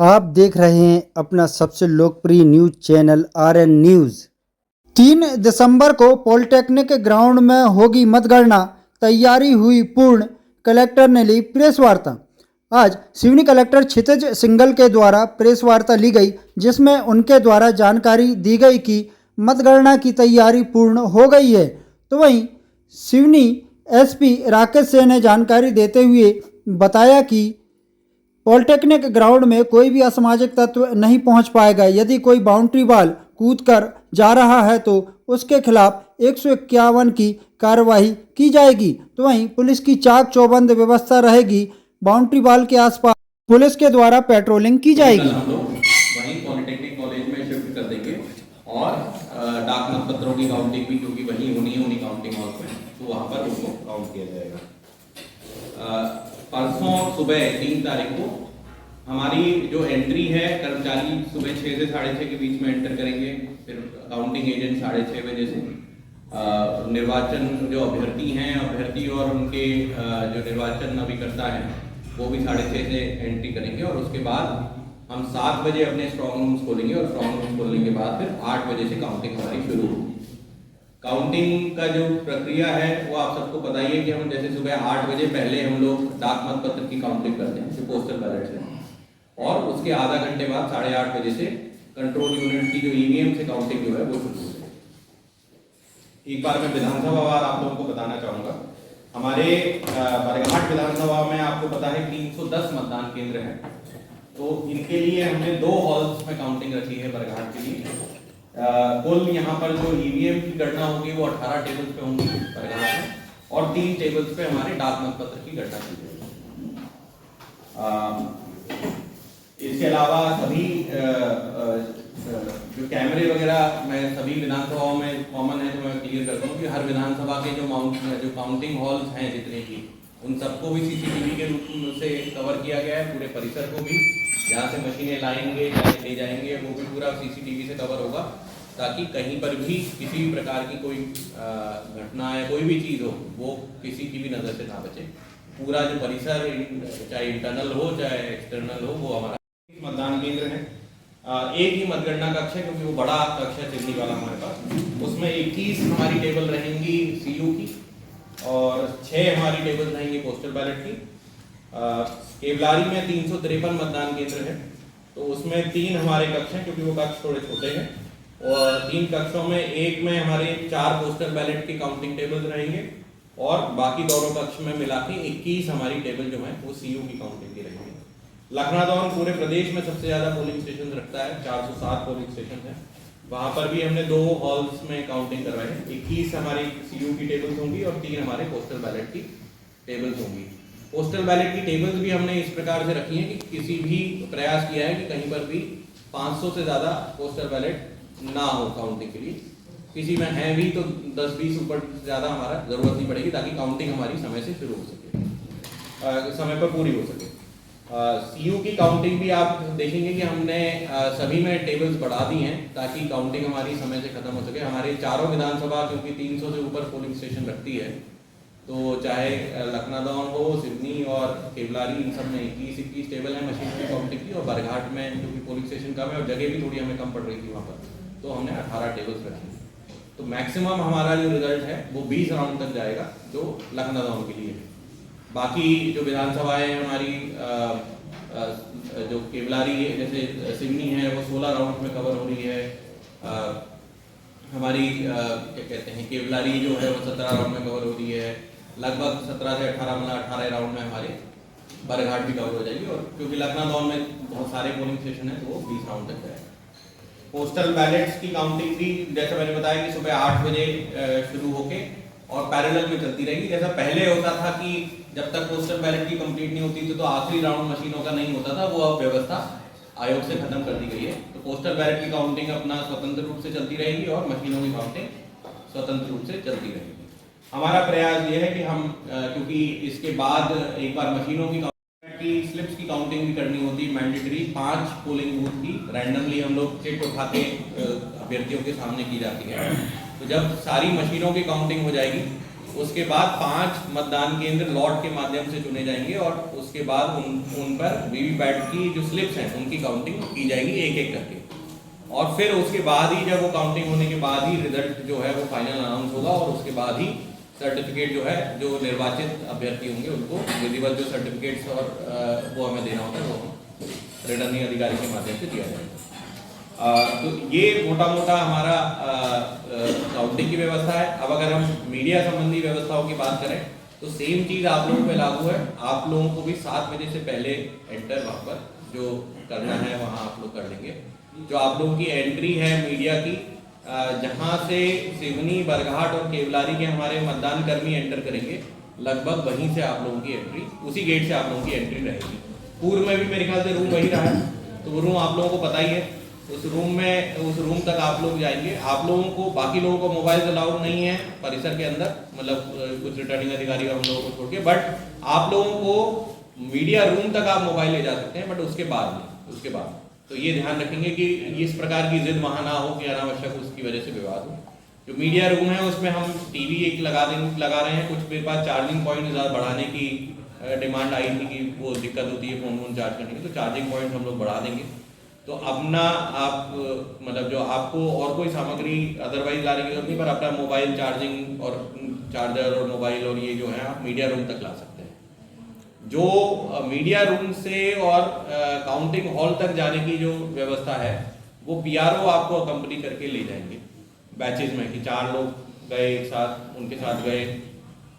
आप देख रहे हैं अपना सबसे लोकप्रिय न्यूज चैनल आरएन न्यूज। 3 दिसंबर को पॉलिटेक्निक ग्राउंड में होगी मतगणना, तैयारी हुई पूर्ण। कलेक्टर ने ली प्रेस वार्ता। आज सिवनी कलेक्टर क्षितिज सिंघल के द्वारा प्रेस वार्ता ली गई, जिसमें उनके द्वारा जानकारी दी गई कि मतगणना की तैयारी पूर्ण हो गई है। तो वहीं सिवनी एसपी राकेश सिंह ने जानकारी देते हुए बताया कि पॉलिटेक्निक ग्राउंड में कोई भी असामाजिक तत्व नहीं पहुंच पाएगा। यदि कोई बाउंड्री वॉल कूद कर जा रहा है तो उसके खिलाफ 151 की कार्रवाई की जाएगी। तो वहीं पुलिस की चाक चौबंद व्यवस्था रहेगी। बाउंड्री वॉल के आसपास पुलिस के द्वारा पेट्रोलिंग की जाएगी। हम लोग वहीं पॉलिटेक्निक कॉलेज में शिफ्ट कर देंगे और डाक मतपत्रों की काउंटिंग भी, क्योंकि वहीं होनी है, उन्हीं काउंटिंग हॉल में, तो वहाँ पर उसको काउंट किया जाएगा। परसों सुबह 3 तारीख को हमारी जो एंट्री है, कर्मचारी सुबह 6 से 6:30 के बीच में एंटर करेंगे। फिर काउंटिंग एजेंट 6:30 बजे से, निर्वाचन जो अभ्यर्थी और उनके जो निर्वाचन अभिकर्ता हैं वो भी 6:30 से एंट्री करेंगे। और उसके बाद हम 7 बजे अपने स्ट्रॉन्ग रूम्स खोलेंगे और स्ट्रॉन्ग रूम खोलने के बाद फिर 8 बजे से काउंटिंग हमारी शुरू होगी। काउंटिंग का जो प्रक्रिया है वो आप सबको पता ही है कि हम जैसे सुबह 8 बजे पहले हम लोग डाक मतपत्र की काउंटिंग करते हैं, जो पोस्टल बैलेट है, और उसके आधा घंटे बाद 8:30 बजे से कंट्रोल यूनिट की जो ईवीएम से काउंटिंग जो है वो शुरू होगी। एक बार मैं विधानसभा वार आप लोगों को बताना चाहूंगा। हमारे बरघाट विधानसभा में आपको पता है 310 मतदान केंद्र हैं, तो इनके लिए हमने 2 हॉल्स में काउंटिंग रखी है बरघाट के लिए। कुल यहाँ पर जो ईवीएम की गणना होगी वो 18 टेबल्स पे होंगी बरघाट में, और 3 टेबल्स पे हमारे डाक मतपत्र की गणना की जाएगी। इसके अलावा सभी जो कैमरे वगैरह मैं सभी विधानसभाओं में कॉमन है, तो मैं क्लियर करता हूँ कि हर विधानसभा के जो काउंटिंग हॉल्स हैं जितने भी, उन सबको भी सीसीटीवी के रूप से कवर किया गया है। पूरे परिसर को भी, जहाँ से मशीनें लाएंगे ले जाएंगे, वो भी पूरा सीसीटीवी से कवर होगा, ताकि कहीं पर भी किसी भी प्रकार की कोई घटना या कोई भी चीज़ हो वो किसी की भी नज़र से ना बचे। पूरा जो परिसर, चाहे इंटरनल हो चाहे एक्सटर्नल हो, वो हमारा मतदान केंद्र है। एक ही मतगणना कक्ष है, क्योंकि वो बड़ा कक्ष है सिवनी वाला हमारे पास। उसमें 21 हमारी टेबल रहेंगी सीयू की, और 6 हमारी टेबल रहेंगी पोस्टल बैलेट की। केवलारी में 353 मतदान केंद्र है, तो उसमें 3 हमारे कक्ष हैं, क्योंकि वो कक्ष थोड़े छोटे हैं। और 3 कक्षों में, एक में हमारे 4 पोस्टल बैलेट की काउंटिंग टेबल रहेंगे, और बाकी दोनों कक्ष में मिला के 21 हमारी टेबल जो है वो सीयू की काउंटिंग की रहेंगी। लखनादौन पूरे प्रदेश में सबसे ज़्यादा पोलिंग स्टेशन रखता है, 407 पोलिंग स्टेशन है। वहाँ पर भी हमने 2 हॉल्स में काउंटिंग करवाई है। 21 हमारी सीयू की टेबल्स होंगी और 3 हमारे पोस्टल बैलेट की टेबल्स होंगी। पोस्टल बैलेट की टेबल्स भी हमने इस प्रकार से रखी है कि किसी भी प्रयास किया है कि कहीं पर भी 500 से ज़्यादा पोस्टल बैलेट ना हो काउंटिंग के लिए। किसी में है भी तो 10-20 ऊपर ज़्यादा हमारा ज़रूरत नहीं पड़ेगी, ताकि काउंटिंग हमारी समय से शुरू हो सके, समय पर पूरी हो सके। सीयू की काउंटिंग भी आप देखेंगे कि हमने सभी में टेबल्स बढ़ा दी हैं, ताकि काउंटिंग हमारी समय से खत्म हो सके। हमारे चारों विधानसभा क्योंकि 300 से ऊपर पोलिंग स्टेशन रखती है, तो चाहे लखनादौन हो, सिवनी और केवलारी, इन सब में 21 टेबल है मशीन की काउंटिंग की। और बरघाट में क्योंकि पोलिंग स्टेशन कम है और जगह भी थोड़ी हमें कम पड़ रही थी वहाँ पर, तो हमने 18 टेबल्स रखी। तो मैक्सिमम हमारा जो रिजल्ट है वो 20 राउंड तक जाएगा, जो लखनादौन के लिए है। बाकी जो विधानसभाएं हमारी जो केवलारी जैसे सिवनी है वो 16 राउंड में कवर हो रही है। हमारी क्या कहते हैं, केवलारी जो है वो 17 राउंड में कवर हो रही है। लगभग 17 से 18, मतलब 18 राउंड में हमारे बरघाट भी कवर हो जाएगी। और क्योंकि लखनादौन में बहुत सारे पोलिंग स्टेशन है, तो वो 20 राउंड तक जाएगा। पोस्टल बैलेट्स की काउंटिंग भी जैसे मैंने बताया कि सुबह 8 बजे शुरू होके और पैरेलल में चलती रहेगी। जैसा पहले होता था कि जब तक पोस्टल बैलेट की कंप्लीट नहीं होती थी तो आखिरी राउंड मशीनों का नहीं होता था, वो अब व्यवस्था आयोग से खत्म कर दी गई है। तो पोस्टल बैलेट की काउंटिंग अपना स्वतंत्र रूप से चलती रहेगी और मशीनों की काउंटिंग स्वतंत्र रूप से चलती रहेगी। हमारा प्रयास ये है कि हम क्योंकि इसके बाद एक बार मशीनों की स्लिप्स की काउंटिंग भी करनी होती है मैंडेटरी। 5 पोलिंग बूथ की रैंडमली हम लोग चिट उठा के अभ्यर्थियों के सामने की जाती है। तो जब सारी मशीनों की काउंटिंग हो जाएगी उसके बाद 5 मतदान केंद्र लॉट के माध्यम से चुने जाएंगे और उसके बाद उन पर वीवीपैट की जो स्लिप्स हैं उनकी काउंटिंग की जाएगी एक एक करके। और फिर उसके बाद ही जब वो काउंटिंग होने के बाद ही रिजल्ट जो है वो फाइनल अनाउंस होगा और उसके बाद ही सर्टिफिकेट जो है जो निर्वाचित अभ्यर्थी होंगे उनको विधिवत जो सर्टिफिकेट्स और वो हमें देना होता है वो रिटर्निंग अधिकारी के माध्यम से दिया जाएगा। तो ये मोटा मोटा हमारा काउंटिंग की व्यवस्था है। अब अगर हम मीडिया संबंधी व्यवस्थाओं की बात करें तो सेम चीज़ आप लोगों पे लागू है। आप लोगों को भी 7 बजे से पहले एंटर वहाँ पर जो करना है वहाँ आप लोग कर लेंगे। जो आप लोगों की एंट्री है मीडिया की, जहाँ से सिवनी, बरघाट और केवलारी के हमारे मतदान कर्मी एंटर करेंगे, लगभग वहीं से आप लोगों की एंट्री, उसी गेट से आप लोगों की एंट्री रहेगी। पूर्व में भी मेरे ख्याल से रूम वही रहा है, तो वो रूम आप लोगों को पता ही है। उस रूम तक आप लोग जाएंगे। आप लोगों को, बाकी लोगों को मोबाइल अलाउड नहीं है परिसर के अंदर, मतलब कुछ रिटर्निंग अधिकारी और हम लोगों को छोड़ के, बट आप लोगों को मीडिया रूम तक आप मोबाइल ले जा सकते हैं, बट उसके बाद नहीं। उसके बाद तो ये ध्यान रखेंगे कि इस प्रकार की जिद वहाँ ना हो कि अनावश्यक उसकी वजह से विवाद हो। जो मीडिया रूम है उसमें हम टीवी एक लगा रहे हैं। कुछ मेरे पास चार्जिंग पॉइंट ज़्यादा बढ़ाने की डिमांड आई थी कि वो दिक्कत होती है फ़ोन चार्ज करने की, तो चार्जिंग पॉइंट हम लोग बढ़ा देंगे। तो अपना आप मतलब जो आपको और कोई सामग्री अदरवाइज लाने की जरूरत नहीं, पर अपना मोबाइल चार्जिंग और चार्जर और मोबाइल और ये जो है आप मीडिया रूम तक ला सकते हैं। जो मीडिया रूम से और काउंटिंग हॉल तक जाने की जो व्यवस्था है वो पीआरओ आपको अकम्पनी करके ले जाएंगे बैचेज में, कि 4 लोग गए एक साथ, उनके साथ गए।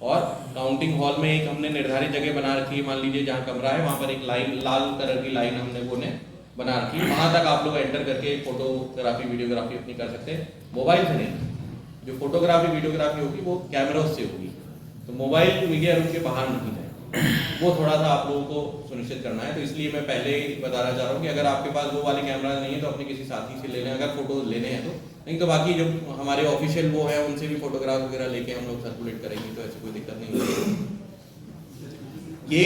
और काउंटिंग हॉल में एक हमने निर्धारित जगह बना रखी है, मान लीजिए जहाँ कमरा है वहाँ पर एक लाइन, लाल कलर की लाइन हमने वो ने बना रखी है। वहाँ तक आप लोग एंटर करके फोटोग्राफी वीडियोग्राफी अपनी कर सकते हैं, मोबाइल से नहीं। जो फोटोग्राफी वीडियोग्राफी होगी वो कैमरों से होगी, तो मोबाइल मीडिया रूम के बाहर नहीं है। वो थोड़ा सा आप लोगों को सुनिश्चित करना है। तो इसलिए मैं पहले ही बताना चाह रहा हूँ कि अगर आपके पास वो वाले कैमरा नहीं है तो अपने किसी साथी से ले लें, अगर फोटो लेने हैं तो। नहीं तो बाकी जो हमारे ऑफिशियल वो है उनसे भी फोटोग्राफ वगैरह लेके हम लोग सर्कुलेट करेंगे, तो ऐसी कोई दिक्कत नहीं होगी। ये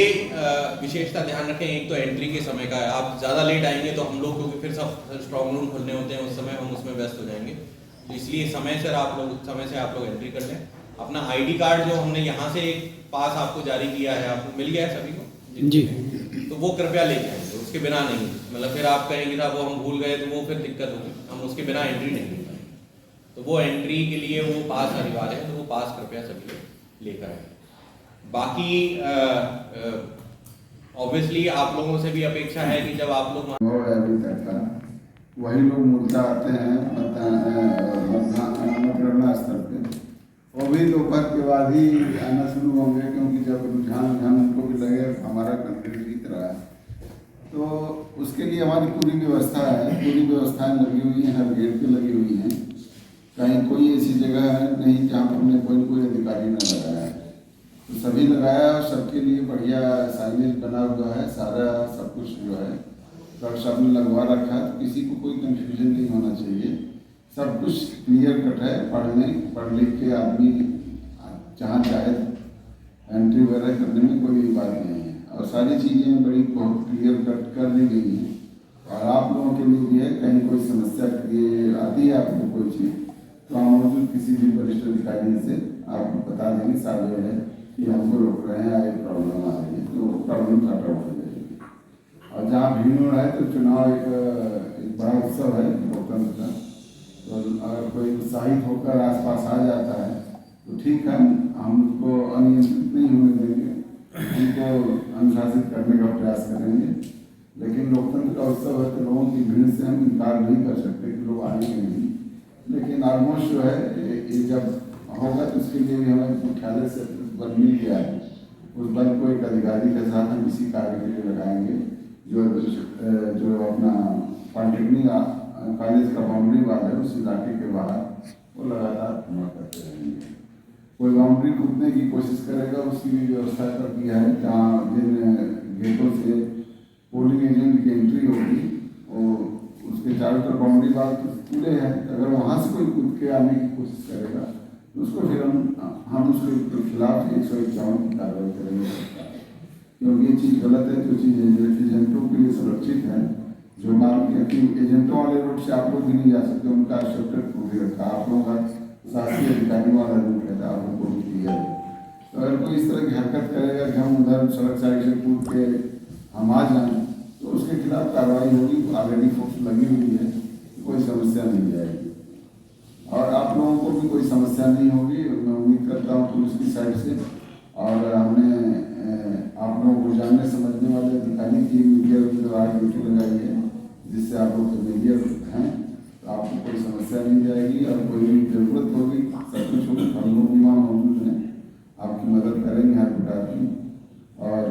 विशेषता ध्यान रखें, एक तो एंट्री के समय का है। आप ज़्यादा लेट आएंगे तो हम लोग, क्योंकि फिर सब स्ट्रॉन्ग रूम खोलने होते हैं, उस समय हम उसमें व्यस्त हो जाएंगे। तो इसलिए समय से आप लोग एंट्री कर लें। अपना आईडी कार्ड जो हमने यहाँ से एक पास आपको जारी किया है, आपको मिल गया है सभी को जी, तो वो कृपया ले जाएंगे, उसके बिना नहीं। मतलब फिर आप कहेंगे साहब वो हम भूल गए, तो वो फिर दिक्कत होगी। हम उसके बिना एंट्री नहीं कर पाएंगे, तो वो एंट्री के लिए वो पास अनिवार्य है, तो वो पास कृपया सभी लोग लेकर आए। बाकी ऑब्वियसली आप लोगों से भी अपेक्षा है कि जब आप लोग अभी तक का वही लोग मुद्दा आते हैं मतगणना स्थल पे, वो भी दोपहर के बाद ही आना शुरू होंगे, क्योंकि जब रुझान उनको भी लगे हमारा कंट्री जीत रहा है। तो उसके लिए हमारी पूरी व्यवस्था है, पूरी व्यवस्थाएं लगी हुई हैं, हर गेट पे लगी हुई हैं। कहीं कोई ऐसी जगह है नहीं जहाँ पर हमने कोई अधिकारी न लगाया है, तो सभी लगाया। सबके लिए बढ़िया साइनेज बना हुआ है, सारा सब कुछ जो है सबने लगवा रखा है, तो किसी को कोई कंफ्यूजन नहीं होना चाहिए। सब कुछ क्लियर कट है, पढ़ लिख के आदमी जहाँ चाहे एंट्री वगैरह करने में कोई बात नहीं है। और सारी चीज़ें बड़ी बहुत क्लियर कट कर दी गई हैं। और आप लोगों के लिए भी है, कहीं कोई समस्या आती है आपको कोई चीज़, तो हम मौजूद किसी भी वरिष्ठ अधिकारी से आपको बता देंगे सारे है कि हमको रोक रहे हैं, ये प्रॉब्लम आ रही है, तो प्रॉब्लम सॉर्ट आउट हो जाएगी। और जहाँ भीड़ है तो चुनाव एक बड़ा उत्सव है लोकतंत्र का, तो अगर कोई उत्साहित होकर आसपास आ जाता है तो ठीक है, हम उसको अनियंत्रित नहीं होने देंगे, उनको अनुशासित करने का प्रयास करेंगे। लेकिन लोकतंत्र का उत्सव है तो लोगों की भीड़ से हम इनकार नहीं कर सकते कि लोग आएंगे नहीं। लेकिन ऑलमोस्ट जो है ये जब होगा तो उसके लिए भी हमें मुख्यालय से बल मिल गया है। उस बल को एक अधिकारी के साथ हम इसी कार्य के लिए लगाएंगे, जो अपना पॉलिटेक्निक कॉलेज का बाउंड्री वाल है उस इलाके के बाहर वो लगातार घुमा करते रहेंगे। कोई बाउंड्री कूदने की कोशिश करेगा उसकी भी व्यवस्था कर दिया है। जहाँ जिन गेटों से पोलिंग एजेंट की एंट्री होगी वो उसके चारों तरफ बाउंड्री वाल पूरे हैं, अगर वहाँ से कोई कूद के आने की कोशिश करेगा तो उसको फिर हम उसके खिलाफ 151 की कार्रवाई करेंगे, क्योंकि ये चीज़ गलत है। जो चीज़ एजेंटों के लिए सुरक्षित है, जो मान कि एजेंटों वाले रूट से आप लोग भी नहीं जा सकते, उनका स्ट्रक्चर भी रखा, आप लोगों का शासकीय अधिकारियों वाला रूट रहता है, आप लोग को भी क्लियर है। तो अगर कोई इस तरह की हरकत करेगा कि हम उधर सड़क साइड से कूद के हम आ जाएं तो उसके खिलाफ कार्रवाई होगी। ऑलरेडी फोर्स लगी हुई है, कोई समस्या नहीं जाएगी और आप लोगों को भी कोई समस्या नहीं होगी। मैं उम्मीद करता हूँ पुलिस की साइड से। और हमने आप लोगों को जानने समझने वाले अधिकारी की मीडिया विभाग ड्यूटी लगाई है, जिससे आप लोग मीडिया हैं तो आपको कोई समस्या नहीं जाएगी। और कोई भी जरूरत होगी सब कुछ होगी, हम लोग भी वहाँ मौजूद हैं, आपकी मदद करेंगे हर प्रकार की। और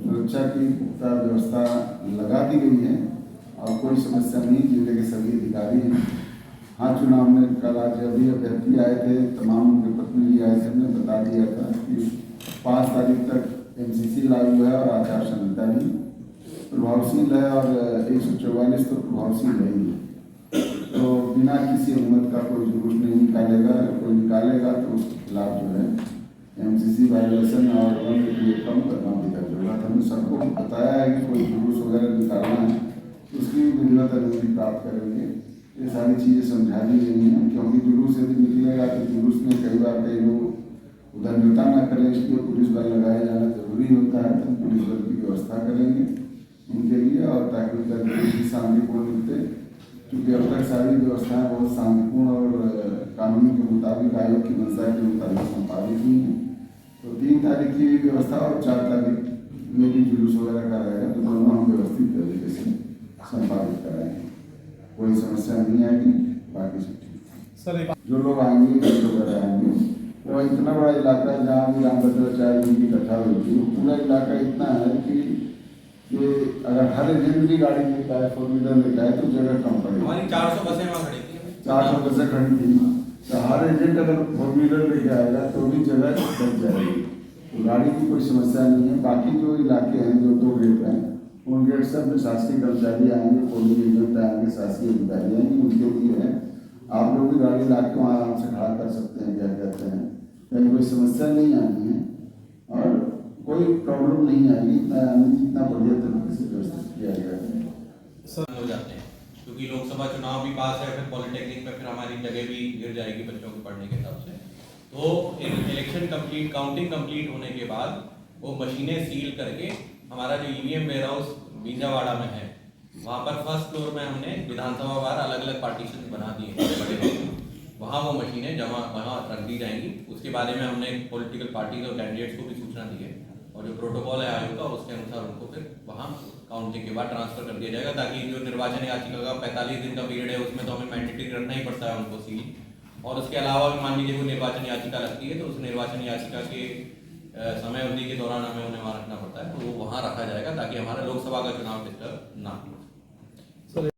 सुरक्षा की पुख्ता व्यवस्था लगा दी गई है और कोई समस्या नहीं। जिले के सभी अधिकारी हैं। हाँ, चुनाव में कल आज अभी अभ्यर्थी आए थे, तमाम उनके प्रतिनिधि आए थे, हमने बता दिया था कि 5 तारीख तक MCC लागू है और आचार संहिता भी प्रभावशील है और 144 तो प्रभावशील रहेगी। तो बिना किसी अनुमति का कोई जुलूस नहीं निकालेगा। कोई निकालेगा तो उसके खिलाफ जो है MCC वायलेशन और कम करना भी जरूरत। हमने सबको बताया है कि कोई जुलूस वगैरह निकालना है तो उसकी विधिवत अनुमति प्राप्त करेंगे। ये सारी चीज़ें समझा दी गई हैं, क्योंकि जुलूस यदि निकलेगा तो जुलूस में कई बार कई लोग उधरता न करें, इसलिए पुलिस बल लगाया जाना जरूरी होता है। तो पुलिस बल की व्यवस्था करेंगे इनके लिए और ताकि उधर भी शांतिपूर्ण निकले। क्योंकि अब तक सारी व्यवस्थाएं बहुत शांतिपूर्ण और कानून के मुताबिक, आयोग की मंशा के मुताबिक संपादित हुई हैं। तो 3 तारीख की व्यवस्था और 4 तारीख में भी जुलूस वगैरह कराएगा, तो दोनों हम व्यवस्थित तरीके से संपादित कराएंगे, कोई समस्या नहीं आएगी। बाकी सब ठीक सर। जो लोग आएंगे जो वगैरह आएंगे, वो इतना बड़ा इलाका है जहाँ भी रामभद्राचार्य जी की कथा हुई थी, वो पूरा इलाका इतना है कि अगर हर एजेंट की गाड़ी लेता है, 4 व्हीलर लेता है तो जगह कम पड़ेगी। हमारी 400 बसें वहाँ खड़ी थी, 400 बसें खड़ी थी, तो हर एजेंट अगर 4 व्हीलर लेके आएगा तो भी जगह बच जाएगी। तो गाड़ी की कोई समस्या नहीं है। बाकी जो इलाके हैं, जो 2 गेट हैं, उन गेट से अपने शासकीय कर्मचारी आएंगे, पोलिंग एजेंट आएंगे, शासकीय अधिकारी आएंगे, उनके लिए है। आप लोग भी गाड़ी ला के वहाँ आराम से खड़ा कर सकते हैं, क्या कहते हैं, कहीं कोई समस्या नहीं आनी है और कोई प्रॉब्लम नहीं आएगी। इतना बढ़िया तरीके से व्यवस्थित किया गया है। हो जाते हैं क्योंकि लोकसभा चुनाव भी पास है, फिर पॉलिटेक्निक में फिर हमारी जगह भी गिर जाएगी बच्चों के पढ़ने के हिसाब से। तो इलेक्शन कंप्लीट, काउंटिंग कंप्लीट होने के बाद वो मशीनें सील करके हमारा जो EVM वेयर हाउस बीजावाड़ा में है, वहाँ पर फर्स्ट फ्लोर में हमने विधानसभा वार अलग अलग पार्टीशन बना दिए बड़े, वहाँ वो मशीनें जमा वहाँ रख दी जाएंगी। उसके बारे में हमने पॉलिटिकल पार्टीज और कैंडिडेट्स को भी सूचना दी है और जो प्रोटोकॉल है आयोग का उसके अनुसार उनको फिर वहाँ काउंटिंग के बाद ट्रांसफर कर दिया जाएगा, ताकि जो निर्वाचन याचिका का 45 दिन का पीरियड है उसमें तो हमें मैंडेटरी रखना ही पड़ता है उनको सील। और उसके अलावा मान लीजिए कोई निर्वाचन याचिका लगती है तो उस निर्वाचन याचिका के समय अवधि के दौरान हमें उन्हें वहाँ रखना पड़ता है, तो वो वहाँ रखा जाएगा ताकि हमारा लोकसभा का चुनाव डिस्टर्ब ना हो।